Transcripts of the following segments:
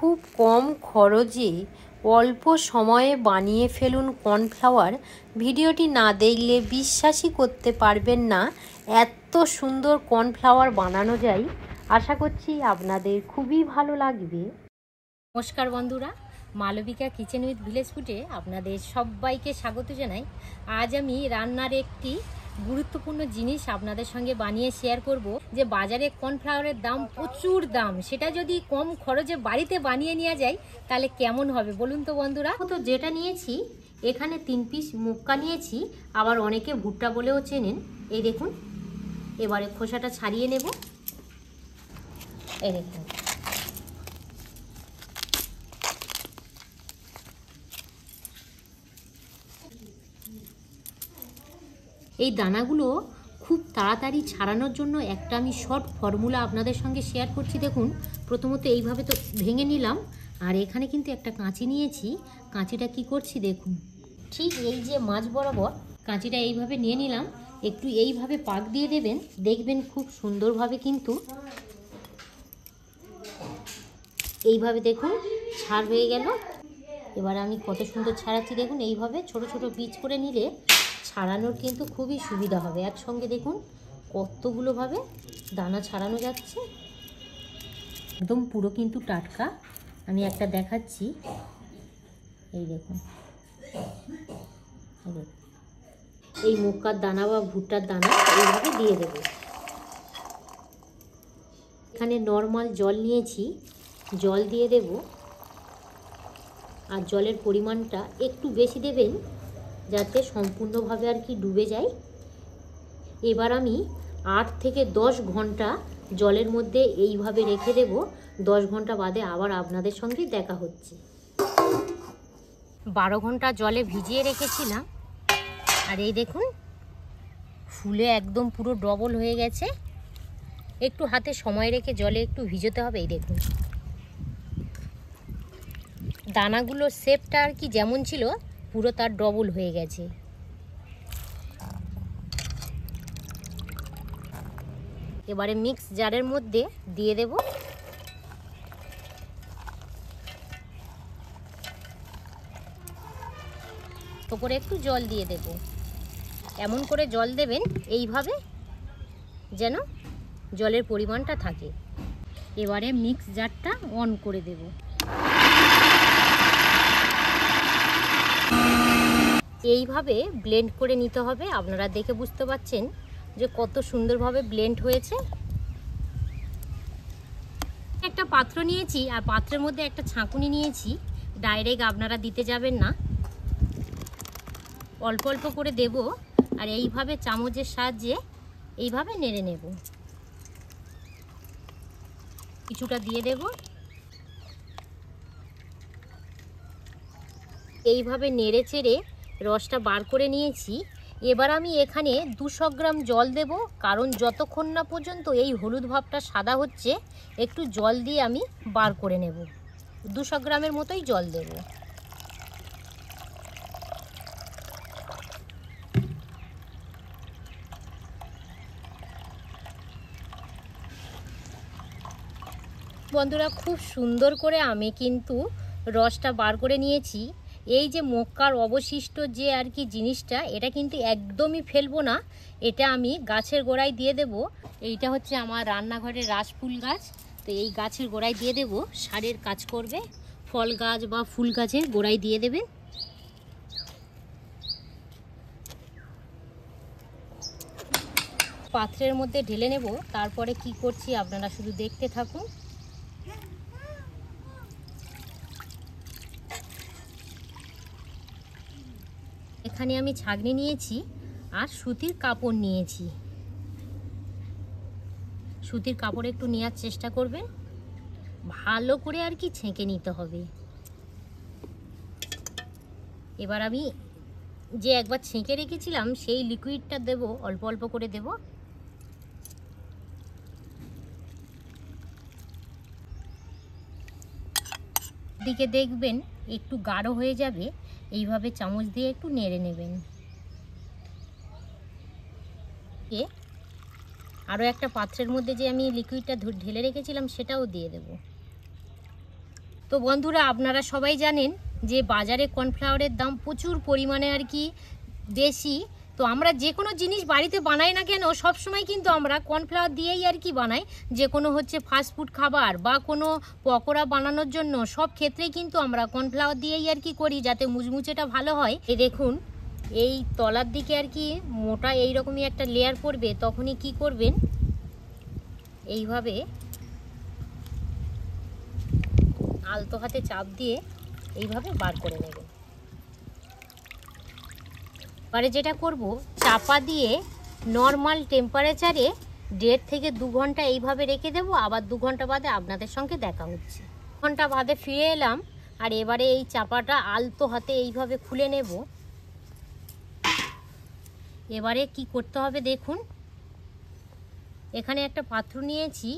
খুব কম খরচে অল্প সময়ে বানিয়ে ফেলুন কর্নফ্লাওয়ার। ভিডিওটি না দেখলে বিশ্বাসই করতে পারবেন না এত সুন্দর কর্নফ্লাওয়ার বানানো যায়। আশা করছি আপনাদের খুবই ভালো লাগবে। নমস্কার বন্ধুরা, মালবিকা কিচেন উইথ ভিলেজ ফুডে আপনাদের সবাইকে স্বাগত জানাই। আজ আমি রান্নার একটি গুরুত্বপূর্ণ জিনিস আপনাদের সঙ্গে বানিয়ে শেয়ার করব। যে বাজারে কর্নফ্লাওয়ারের দাম প্রচুর দাম, সেটা যদি কম খরচে বাড়িতে বানিয়ে নেওয়া যায় তাহলে কেমন হবে বলুন তো বন্ধুরা। তো যেটা নিয়েছি এখানে 3 পিস মুক্কা নিয়েছি, আবার অনেকে ভুট্টা বলেও চেনেন। এই দেখুন, এবারে খোসাটা ছাড়িয়ে নেব। এই দেখুন, এই দানাগুলো খুব তাড়াতাড়ি ছাড়ানোর জন্য একটা আমি শর্ট ফর্মুলা আপনাদের সঙ্গে শেয়ার করছি। দেখুন, প্রথমত এইভাবে তো ভেঙে নিলাম, আর এখানে কিন্তু একটা কাঁচি নিয়েছি। কাঁচিটা কি করছি দেখুন, ঠিক এই যে মাঝ বরাবর কাঁচিটা এইভাবে নিয়ে নিলাম, একটু এইভাবে পাক দিয়ে দেবেন, দেখবেন খুব সুন্দরভাবে কিন্তু এইভাবে দেখুন ছাড় হয়ে গেল। এবার আমি কত সুন্দর ছাড়াচ্ছি দেখুন। এইভাবে ছোট ছোট পিচ করে নিলে ছাড়ানোর কিন্তু খুবই সুবিধা হবে। একসঙ্গে দেখুন কতগুলোভাবে দানা ছাড়ানো যাচ্ছে, একদম পুরো কিন্তু টাটকা। আমি একটা দেখাচ্ছি, এই দেখুন, এই মুক্কার দানা বা ভুট্টার দানা এইভাবে দিয়ে দেব। এখানে নর্মাল জল নিয়েছি, জল দিয়ে দেব, আর জলের পরিমাণটা একটু বেশি দেবেন যাতে সম্পূর্ণভাবে আর কি ডুবে যায়। এবার আমি 8 থেকে 10 ঘন্টা জলের মধ্যে এইভাবে রেখে দেব। 10 ঘন্টা বাদে আবার আপনাদের সঙ্গে দেখা হচ্ছে। 12 ঘন্টা জলে ভিজিয়ে রেখেছিলাম, আর এই দেখুন ফুলে একদম পুরো ডবল হয়ে গেছে। একটু হাতে সময় রেখে জলে একটু ভিজোতে হবে। এই দেখুন দানাগুলোর শেপটা আর কি যেমন ছিল পুরো তার ডবল হয়ে গেছে। এবারে মিক্স জারের মধ্যে দিয়ে দেব। তো করে একটু জল দিয়ে দেব। এমন করে জল দেবেন এইভাবে যেন জলের পরিমাণটা থাকে। এবারে মিক্স জারটা অন করে দেব। এইভাবে ব্লেন্ড করে নিতে হবে। আপনারা দেখে বুঝতে পারছেন যে কত সুন্দরভাবে ব্লেন্ড হয়েছে। একটা পাত্র নিয়েছি, আর পাত্রের মধ্যে একটা ছাঁকুনি নিয়েছি। ডাইরেক্ট আপনারা দিতে যাবেন না, অল্প অল্প করে দেব, আর এইভাবে চামচের সাহায্যে এইভাবে নেড়ে নেব। কিছুটা দিয়ে দেব, এইভাবে নেড়ে চেড়ে রসটা বার করে নিয়েছি। এবার আমি এখানে 200 গ্রাম জল দেব, কারণ যতক্ষণ না পর্যন্ত এই হলুদ ভাবটা সাদা হচ্ছে একটু জল দিয়ে আমি বার করে নেব। 200 গ্রামের মতোই জল দেব। বন্ধুরা, খুব সুন্দর করে আমি কিন্তু রসটা বার করে নিয়েছি। এই যে মক্কার অবশিষ্ট যে আর কি জিনিসটা, এটা কিন্তু একদমই ফেলবো না, এটা আমি গাছের গোড়ায় দিয়ে দেব। এইটা হচ্ছে আমার রান্নাঘরের রাসফুল গাছ, তো এই গাছের গোড়ায় দিয়ে দেব। সারের কাজ করবে, ফল গাছ বা ফুল গাছের গোড়ায় দিয়ে দেবেন। পাত্রের মধ্যে ঢেলে নেব, তারপরে কি করছি আপনারা শুধু দেখতে থাকুন। এখানে আমি ছাঁকনি নিয়েছি আর সুতির কাপড় নিয়েছি। সুতির কাপড় একটু নেওয়ার চেষ্টা করবেন, ভালো করে আর কি ছেঁকে নিতে হবে। এবার আমি যে একবার ছেঁকে রেখেছিলাম সেই লিকুইডটা দেব, অল্প অল্প করে দেব। দিকে দেখবেন একটু গাঢ় হয়ে যাবে, এইভাবে চামচ দিয়ে একটু নেড়ে নেবেন। আরও একটা পাত্রের মধ্যে যে আমি লিকুইডটা ঢেলে রেখেছিলাম সেটাও দিয়ে দেব। তো বন্ধুরা, আপনারা সবাই জানেন যে বাজারে কর্নফ্লাওয়ারের দাম প্রচুর পরিমাণে আর কি বেশি। তো আমরা যে কোনো জিনিস বাড়িতে বানাই না কেন, সব সময় কিন্তু আমরা কর্নফ্লাওয়ার দিয়েই আর কি বানাই। যে কোনো হচ্ছে ফাস্টফুড খাবার বা কোনো পকোড়া বানানোর জন্য সব ক্ষেত্রেই কিন্তু আমরা কর্নফ্লাওয়ার দিয়েই আর কি করি, যাতে মুচমুচেটা ভালো হয়। এই দেখুন, এই তলার দিকে আর কি মোটা এইরকমই একটা লেয়ার পড়বে, তখনই কি করবেন, এইভাবে আলতো হাতে চাপ দিয়ে এইভাবে বার করে নেবেন। এবারে যেটা করব, চাপা দিয়ে নর্মাল টেম্পারেচারে 1.5 থেকে 2 ঘন্টা এইভাবে রেখে দেব। আবার 2 ঘন্টা বাদে আপনাদের সঙ্গে দেখা হচ্ছে। 2 ঘন্টা বাদে ফিরে এলাম, আর এবারে এই চাপাটা আলতো হাতে এইভাবে খুলে নেব। এবারে কি করতে হবে দেখুন, এখানে একটা পাত্র নিয়েছি,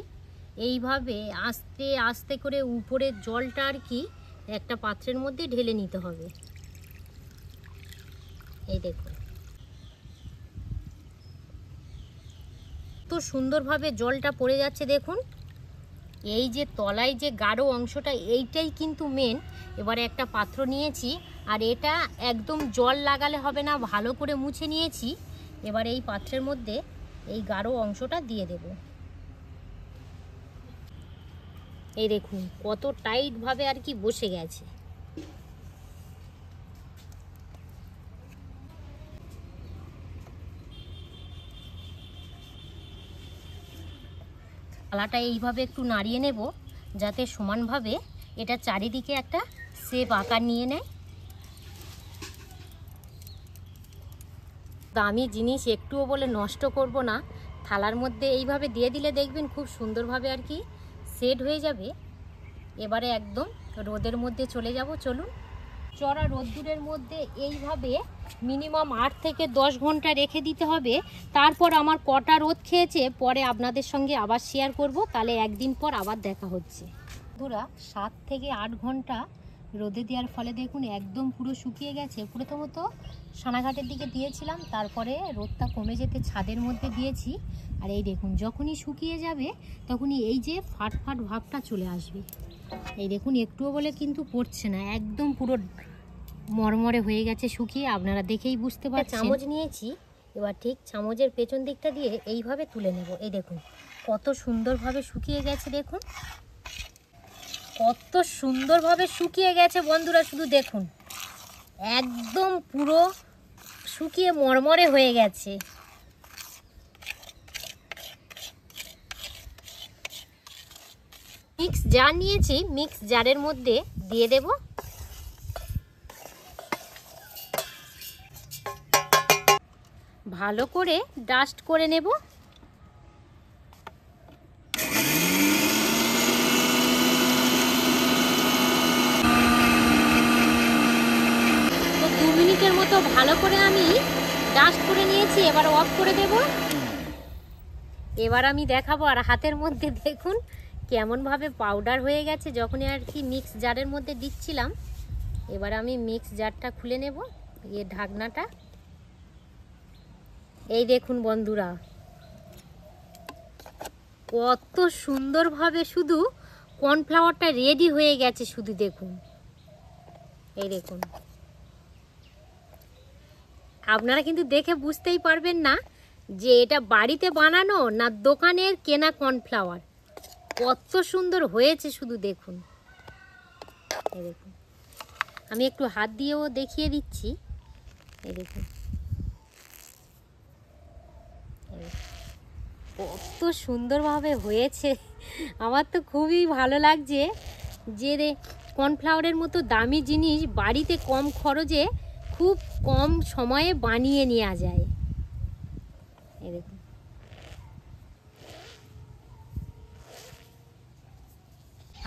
এইভাবে আস্তে আস্তে করে উপরের জলটা আর কি একটা পাত্রের মধ্যে ঢেলে নিতে হবে। এই দেখুন, তো সুন্দরভাবে জলটা পড়ে যাচ্ছে দেখুন। এই যে তলায় যে গাঢ় অংশটা, এইটাই কিন্তু মেন। এবারে একটা পাত্র নিয়েছি, আর এটা একদম জল লাগালে হবে না, ভালো করে মুছে নিয়েছি। এবারে এই পাত্রের মধ্যে এই গাঢ় অংশটা দিয়ে দেব। এই দেখুন কত টাইটভাবে আর কি বসে গেছে। থালাটা এইভাবে একটু নাড়িয়ে নেব, যাতে সমানভাবে এটা চারিদিকে একটা শেপ আকার নিয়ে নেয়। দামি জিনিস একটুও বলে নষ্ট করব না, থালার মধ্যে এইভাবে দিয়ে দিলে দেখবেন খুব সুন্দরভাবে আর কি সেট হয়ে যাবে। এবারে একদম রোদের মধ্যে চলে যাব। চলুন, চড়া রোদ্দুরের মধ্যে এইভাবে মিনিমাম 8 থেকে 10 ঘন্টা রেখে দিতে হবে। তারপর আমার কটা রোদ খেয়েছে পরে আপনাদের সঙ্গে আবার শেয়ার করব, তাহলে একদিন পর আবার দেখা হচ্ছে। বন্ধুরা, 7 থেকে 8 ঘন্টা রোদে দেওয়ার ফলে দেখুন একদম পুরো শুকিয়ে গেছে। প্রথমত সানাঘাটের দিকে দিয়েছিলাম, তারপরে রোদটা কমে যেতে ছাদের মধ্যে দিয়েছি। আর এই দেখুন, যখনই শুকিয়ে যাবে তখনই এই যে ফাট ফাট ভাবটা চলে আসবে। এই দেখুন, একটুও বলে কিন্তু পড়ছে না, একদম পুরো মরমরে হয়ে গেছে শুকিয়ে, আপনারা দেখেই বুঝতে পারছেন। চামচ নিয়েছি, এবার ঠিক চামচের পেছন দিকটা দিয়ে এইভাবে তুলে নেব। এই দেখুন কত সুন্দরভাবে শুকিয়ে গেছে, দেখুন কত সুন্দরভাবে শুকিয়ে গেছে বন্ধুরা, শুধু দেখুন একদম পুরো শুকিয়ে মরমরে হয়ে গেছে। মিক্স জার নিয়েছি, মিক্স জারের মধ্যে দিয়ে দেব। ভালো করে ডাস্ট করে নেব। তো 2 মিনিটের মতো ভালো করে আমি ডাস্ট করে নিয়েছি, এবার অফ করে দেব। এবার আমি দেখাবো, আর হাতের মধ্যে দেখুন কেমনভাবে পাউডার হয়ে গেছে যখনই আর কি মিক্স জারের মধ্যে দিচ্ছিলাম। এবার আমি মিক্স জারটা খুলে নেব, এর ঢাকনাটা। এই দেখুন বন্ধুরা, কত সুন্দরভাবে শুধু কর্নফ্লাওয়ারটা রেডি হয়ে গেছে, শুধু দেখুন। এই দেখুন, আপনারা কিন্তু দেখে বুঝতেই পারবেন না যে এটা বাড়িতে বানানো না দোকানের কেনা কর্নফ্লাওয়ার। কত সুন্দর হয়েছে শুধু দেখুন। এই দেখুন, আমি একটু হাত দিয়েও দেখিয়ে দিচ্ছি। এই দেখুন কত সুন্দরভাবে হয়েছে। আমার তো খুবই ভালো লাগছে যে কর্নফ্লাওয়ারের মতো দামি জিনিস বাড়িতে কম খরচে খুব কম সময়ে বানিয়ে নেওয়া যায়। এই দেখুন,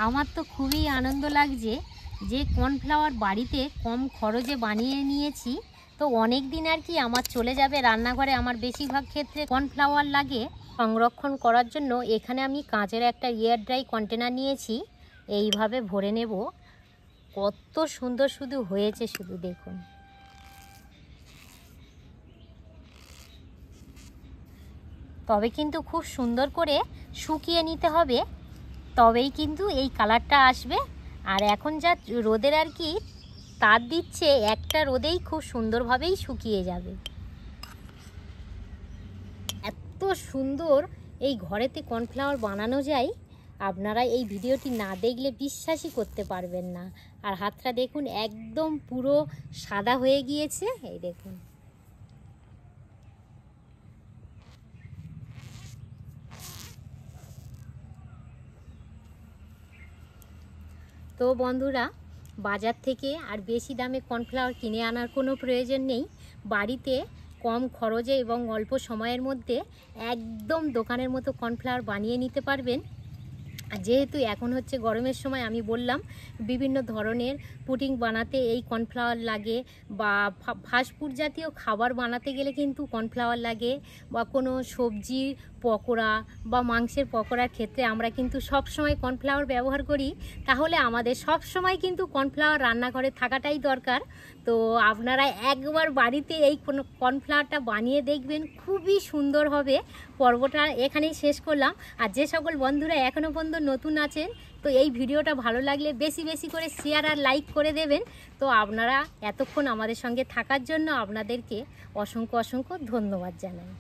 আমার তো খুবই আনন্দ লাগছে যে কর্নফ্লাওয়ার বাড়িতে কম খরচে বানিয়ে নিয়েছি। তো অনেক দিন আর কি আমার চলে যাবে রান্নাঘরে। আমার বেশিরভাগ ক্ষেত্রে কর্নফ্লাওয়ার লাগে সংরক্ষণ করার জন্য। এখানে আমি কাঁচের একটা এয়ার ড্রাই কন্টেনার নিয়েছি, এইভাবে ভরে নেব। কত সুন্দর শুধু হয়েছে, শুধু দেখুন। তবে কিন্তু খুব সুন্দর করে শুকিয়ে নিতে হবে, তবেই কিন্তু এই কালারটা আসবে। আর এখন যা রোদের আর কি তাপ দিচ্ছে, একটা রোদেই খুব সুন্দরভাবেই শুকিয়ে যাবে। এত সুন্দর এই ঘরেতে কর্নফ্লাওয়ার বানানো যায়, আপনারা এই ভিডিওটি না দেখলে বিশ্বাসই করতে পারবেন না। আর হাতটা দেখুন একদম পুরো সাদা হয়ে গিয়েছে, এই দেখুন। তো বন্ধুরা, বাজার থেকে আর বেশি দামে কর্নফ্লাওয়ার কিনে আনার কোনো প্রয়োজন নেই। বাড়িতে কম খরচে এবং অল্প সময়ের মধ্যে একদম দোকানের মতো কর্নফ্লাওয়ার বানিয়ে নিতে পারবেন। আর যেহেতু এখন হচ্ছে গরমের সময়, আমি বললাম বিভিন্ন ধরনের পুডিং বানাতে এই কর্নফ্লাওয়ার লাগে, বা ফাস্টফুড জাতীয় খাবার বানাতে গেলে কিন্তু কর্নফ্লাওয়ার লাগে, বা কোনো সবজি পকোড়া বা মাংসের পকোড়ার ক্ষেত্রে আমরা কিন্তু সব সময় কর্নফ্লাওয়ার ব্যবহার করি। তাহলে আমাদের সব সময় কিন্তু কর্নফ্লাওয়ার রান্নাঘরে থাকাটাই দরকার। তো আপনারা একবার বাড়িতে এই কর্নফ্লাওয়ারটা বানিয়ে দেখবেন, খুবই সুন্দর হবে। পর্বটা এখানেই শেষ করলাম। আর যে সকল বন্ধুরা এখনও পর্যন্ত নতুন আছেন, তো এই ভিডিওটা ভালো লাগলে বেশি বেশি করে শেয়ার আর লাইক করে দেবেন। তো আপনারা এতক্ষণ আমাদের সঙ্গে থাকার জন্য আপনাদেরকে অসংখ্য অসংখ্য ধন্যবাদ জানাই।